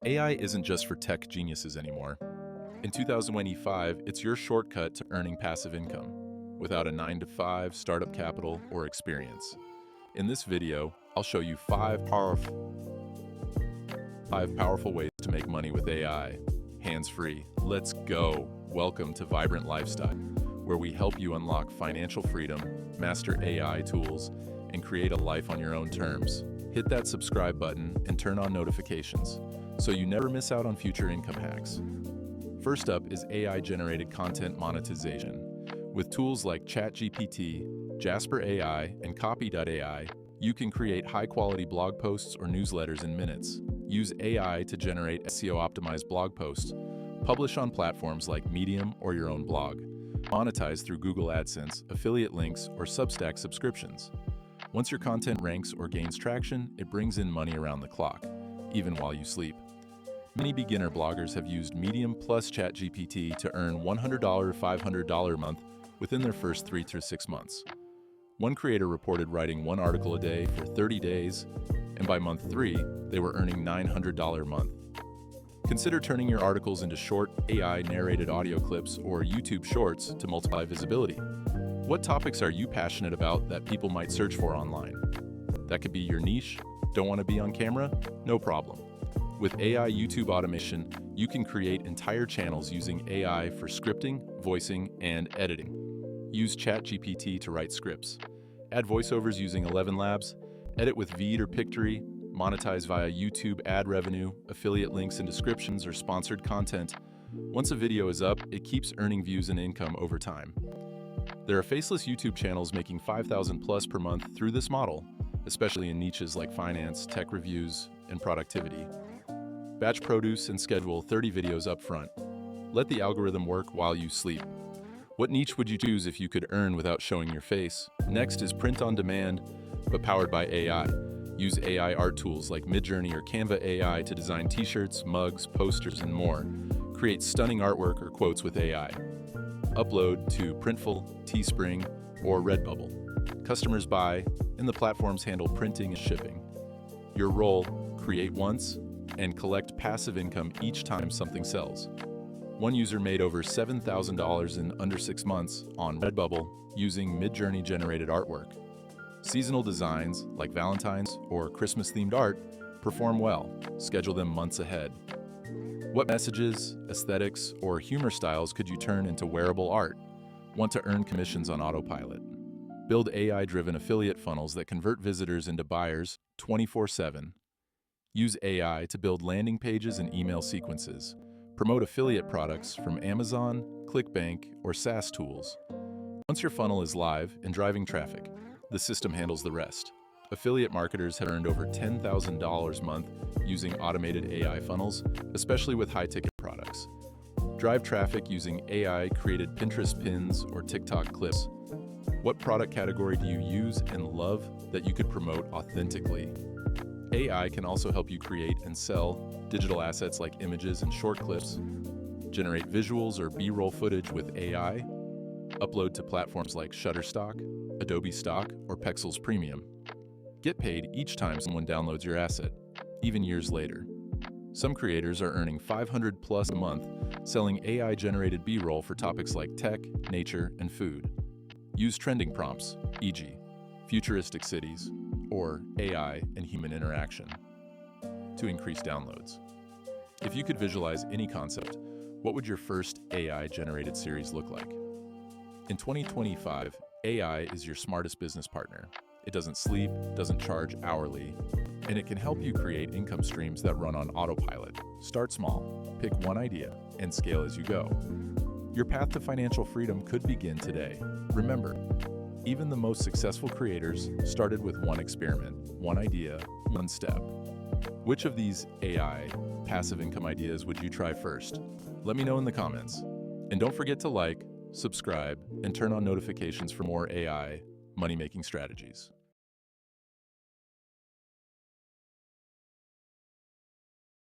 AI isn't just for tech geniuses anymore. In 2025, it's your shortcut to earning passive income without a 9-to-5 startup capital or experience. In this video, I'll show you five powerful ways to make money with AI. Hands-free. Let's go. Welcome to Vibrant Lifestyle, where we help you unlock financial freedom, master AI tools, and create a life on your own terms. Hit that subscribe button and turn on notifications so you never miss out on future income hacks. First up is AI-generated content monetization. With tools like ChatGPT, Jasper AI, and Copy.ai, you can create high-quality blog posts or newsletters in minutes. Use AI to generate SEO-optimized blog posts. Publish on platforms like Medium or your own blog. Monetize through Google AdSense, affiliate links, or Substack subscriptions. Once your content ranks or gains traction, it brings in money around the clock, even while you sleep. Many beginner bloggers have used Medium plus ChatGPT to earn $100 to $500 a month within their first 3 to 6 months. One creator reported writing one article a day for 30 days, and by month 3, they were earning $900 a month. Consider turning your articles into short, AI-narrated audio clips or YouTube shorts to multiply visibility. What topics are you passionate about that people might search for online? That could be your niche. Don't want to be on camera? No problem. With AI YouTube automation, you can create entire channels using AI for scripting, voicing, and editing. Use ChatGPT to write scripts. Add voiceovers using ElevenLabs. Edit with Veed or Pictory. Monetize via YouTube ad revenue, affiliate links and descriptions, or sponsored content. Once a video is up, it keeps earning views and income over time. There are faceless YouTube channels making $5,000 plus per month through this model, especially in niches like finance, tech reviews, and productivity. Batch produce and schedule 30 videos up front. Let the algorithm work while you sleep. What niche would you choose if you could earn without showing your face? Next is print on demand, but powered by AI. Use AI art tools like Midjourney or Canva AI to design t-shirts, mugs, posters, and more. Create stunning artwork or quotes with AI. Upload to Printful, Teespring, or Redbubble. Customers buy, and the platforms handle printing and shipping. Your role: create once and collect passive income each time something sells. One user made over $7,000 in under 6 months on Redbubble using Midjourney-generated artwork. Seasonal designs, like Valentine's or Christmas-themed art, perform well. Schedule them months ahead. What messages, aesthetics, or humor styles could you turn into wearable art? Want to earn commissions on autopilot? Build AI-driven affiliate funnels that convert visitors into buyers 24/7. Use AI to build landing pages and email sequences. Promote affiliate products from Amazon, ClickBank, or SaaS tools. Once your funnel is live and driving traffic, the system handles the rest. Affiliate marketers have earned over $10,000 a month using automated AI funnels, especially with high-ticket products. Drive traffic using AI-created Pinterest pins or TikTok clips. What product category do you use and love that you could promote authentically? AI can also help you create and sell digital assets like images and short clips, generate visuals or B-roll footage with AI, upload to platforms like Shutterstock, Adobe Stock, or Pexels Premium. Get paid each time someone downloads your asset, even years later. Some creators are earning $500 plus a month selling AI-generated B-roll for topics like tech, nature, and food. Use trending prompts, e.g., futuristic cities, or AI and human interaction, to increase downloads. If you could visualize any concept, what would your first AI-generated series look like? In 2025, AI is your smartest business partner. It doesn't sleep, doesn't charge hourly, and it can help you create income streams that run on autopilot. Start small, pick one idea, and scale as you go. Your path to financial freedom could begin today. Remember, even the most successful creators started with one experiment, one idea, one step. Which of these AI passive income ideas would you try first? Let me know in the comments. And don't forget to like, subscribe, and turn on notifications for more AI money-making strategies.